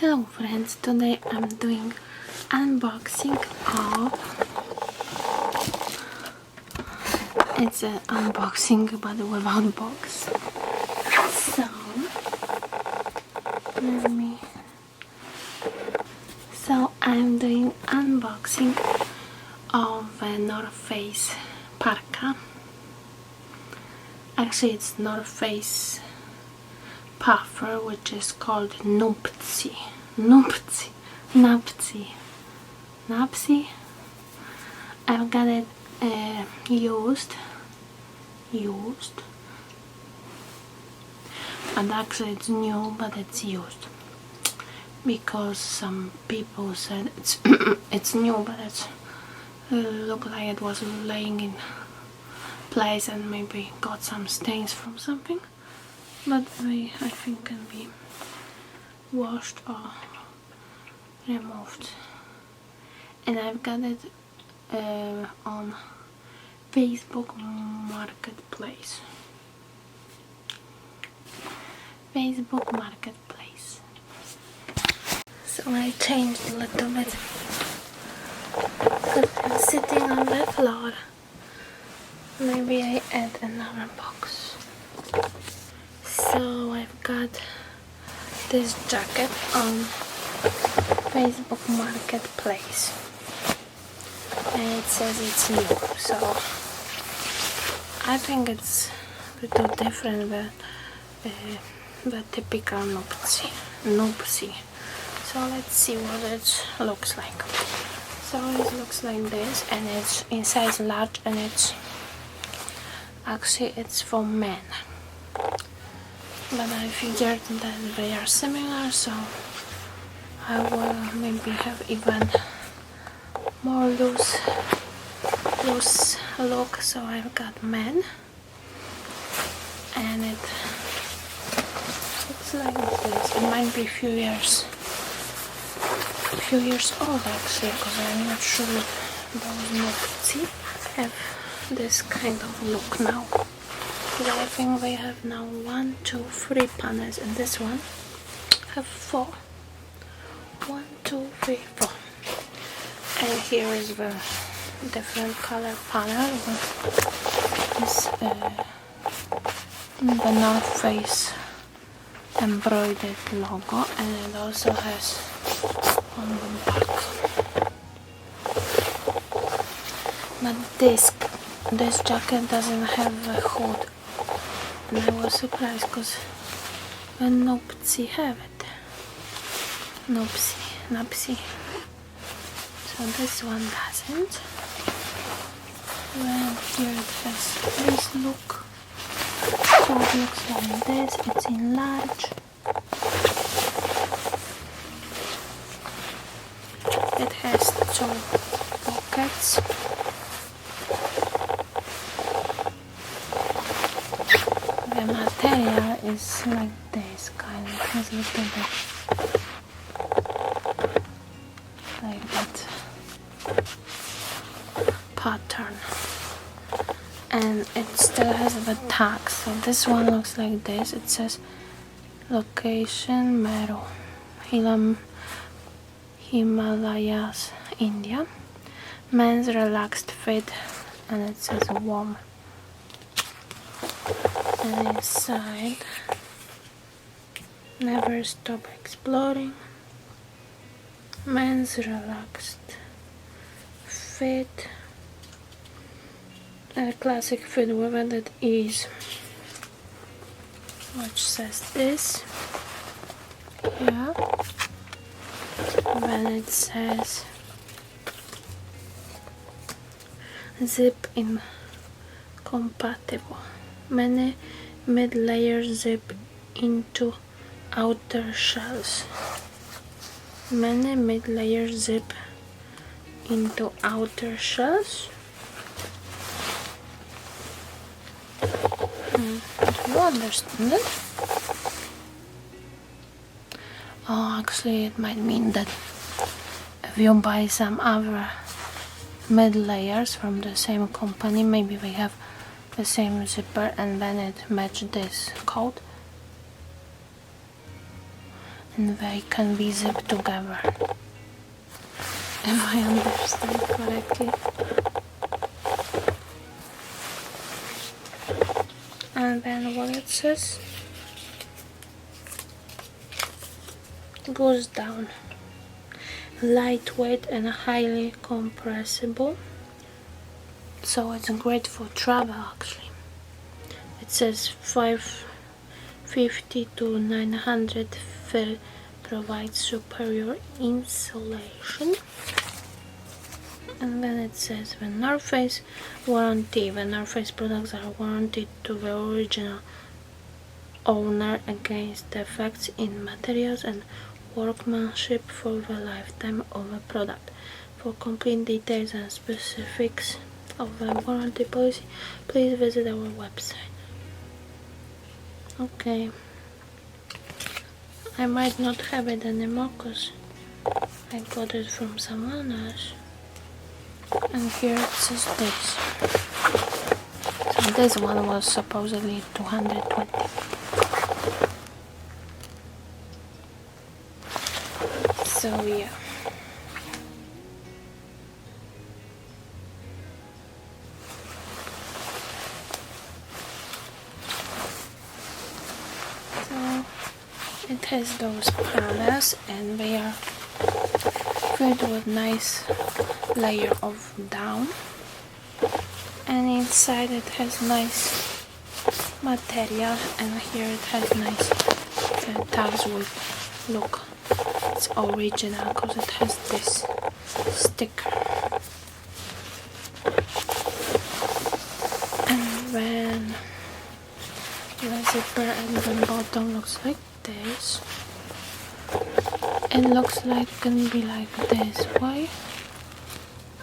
Hello friends, today I'm doing unboxing of, it's an unboxing but without box. So I'm doing unboxing of a North Face parka. Actually it's North Face puffer, which is called Nuptse. I've got it used, and actually it's new, but it's used because some people said it's it's new, but it looked like it was laying in place and maybe got some stains from something. But I think can be washed or removed. And I've got it on Facebook Marketplace. So I changed a little bit because I'm sitting on the floor. Maybe I add another box. So I've got this jacket on Facebook Marketplace and it says it's new, so I think it's a little different than the typical Nuptse. So let's see what it looks like. So it looks like this, and it's in size large, and it's for men. But I figured that they are similar, so I will maybe have even more loose look. So I've got men, and it looks like this. It might be a few years old actually, because I'm not sure those Nuptse have this kind of look now. I think they have now 1, 2, 3 panels, and this one have 4. 1, 2, 3, 4. And here is the different color panel with this the North Face embroidered logo, and it also has on the back. But this jacket doesn't have a hood. And I was surprised because the Nuptse have it. Nuptse. So this one doesn't. Well, here it has this look. So it looks like this. It's in large. It has 2 pockets. The material is like this, kind of has a little bit like that pattern, and it still has the tags. So this one looks like this. It says location Meru, Himalayas, India. Men's relaxed fit, and it says warm. And inside, never stop exploring. Men's relaxed fit. A classic fit with added ease, which says this. Yeah. Then it says zip incompatible. Many mid-layers zip into outer shells. Many mid-layers zip into outer shells. Do you understand it? Oh, actually it might mean that if you buy some other mid-layers from the same company, maybe they have the same zipper and then it matched this code. and they can be zipped together, if I understand correctly. And then what it says, goes down, lightweight and highly compressible, so it's great for travel actually. It says 550 to 900 fill, provides superior insulation. And then it says the North Face warranty. The North Face products are warranted to the original owner against defects in materials and workmanship for the lifetime of the product. For complete details and specifics of the warranty policy, please visit our website. Okay, I might not have it anymore because I got it from someone else. And here it says this. So this one was supposedly 220. So yeah. So it has those panels and they are filled with nice layer of down, and inside it has nice material, and here it has nice tags with, look, it's original because it has this sticker. And then the zipper at the bottom looks like this. It looks like it can be like this way,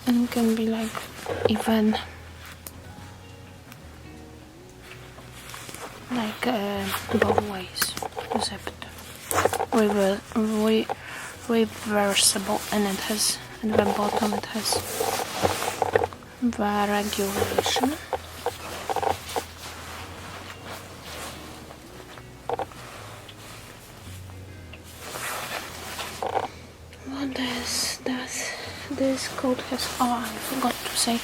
and it can be like even like both ways zipped, reversible, and it has at the bottom it has the regulation. This coat has, oh, I forgot to say,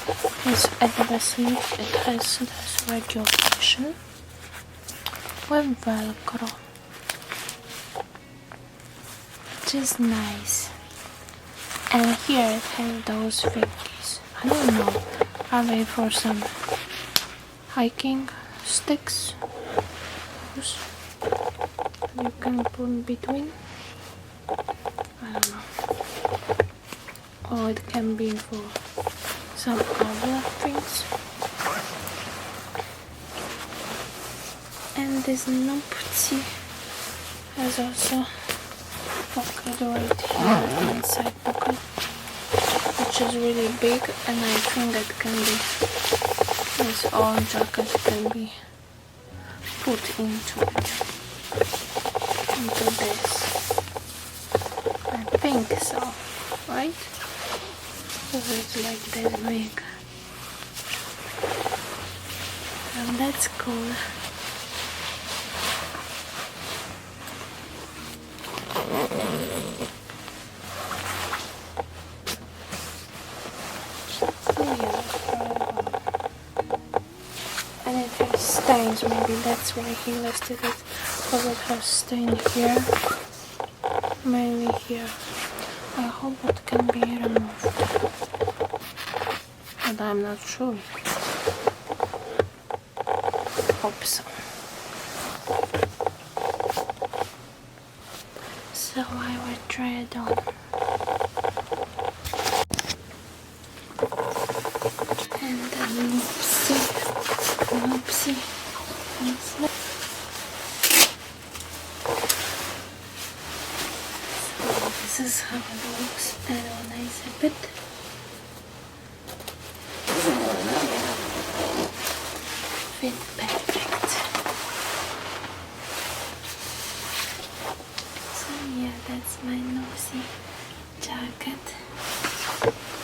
is at the sleeve it has this regulation with Velcro, which is nice. And here it has those thingies. I don't know, are they for some hiking sticks? Those you can put between? I don't know. Or it can be for some other things. And this Nuptse has also pocket right here, inside pocket, which is really big, and I think that can be, this old jacket can be put into this. I think so, right? It's like this big, and that's cool. And it has stains, maybe that's why he listed it, because it has stain here, mainly here. I hope it can be removed, but I'm not sure. Hope so. So I will try it on. And then Nuptse. So this is how it looks, and when I zip it, fit perfect. So yeah, that's my Nuptse jacket.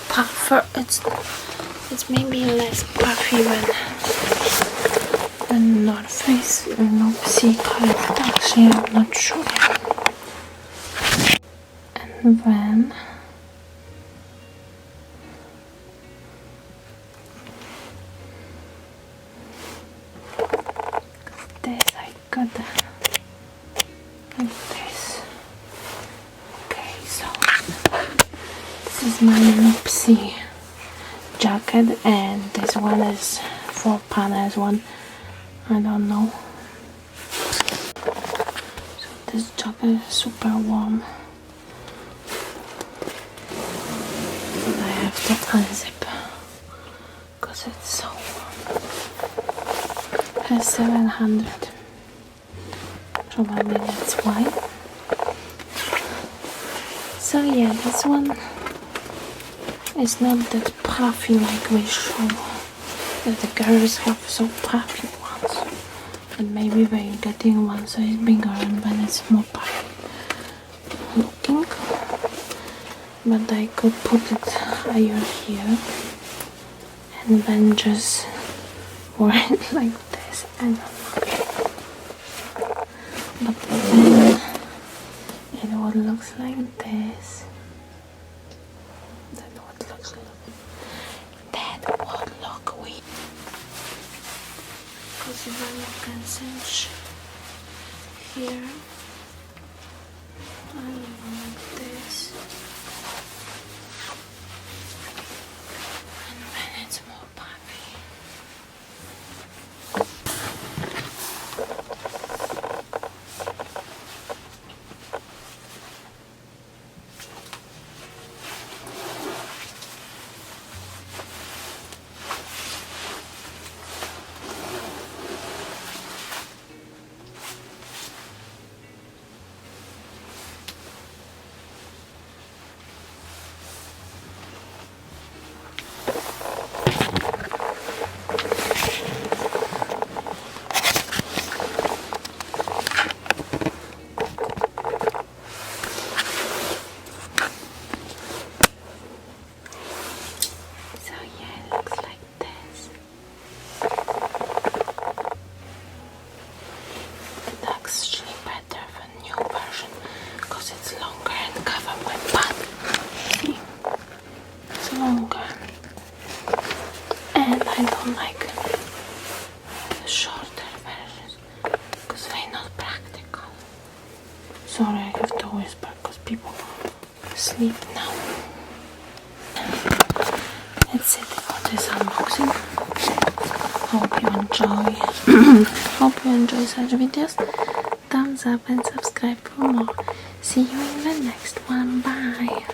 Puffer, it's maybe less puffy than North Face Nuptse color. Actually, I'm not sure. And then this I got like this. Okay, so this is my Nuptse jacket, and this one is for panels one. I don't know. So this jacket is super warm. But I have to unzip because it's so warm. It has 700. Probably that's why. So yeah, this one is not that puffy like we show that the girls have so puffy ones. And maybe we're getting one size bigger and then it's more puffy looking. But I could put it higher here and then just wear it like this. I don't know. But then it would look like this. That would look weird. Because if I can cinch here, I will go like this. And then it's more puffy. Longer, and I don't like the shorter versions because they're not practical. Sorry, I have to whisper because people sleep now. That's it for this unboxing. Hope you enjoy. Hope you enjoy such videos. Thumbs up and subscribe for more. See you in the next one. Bye.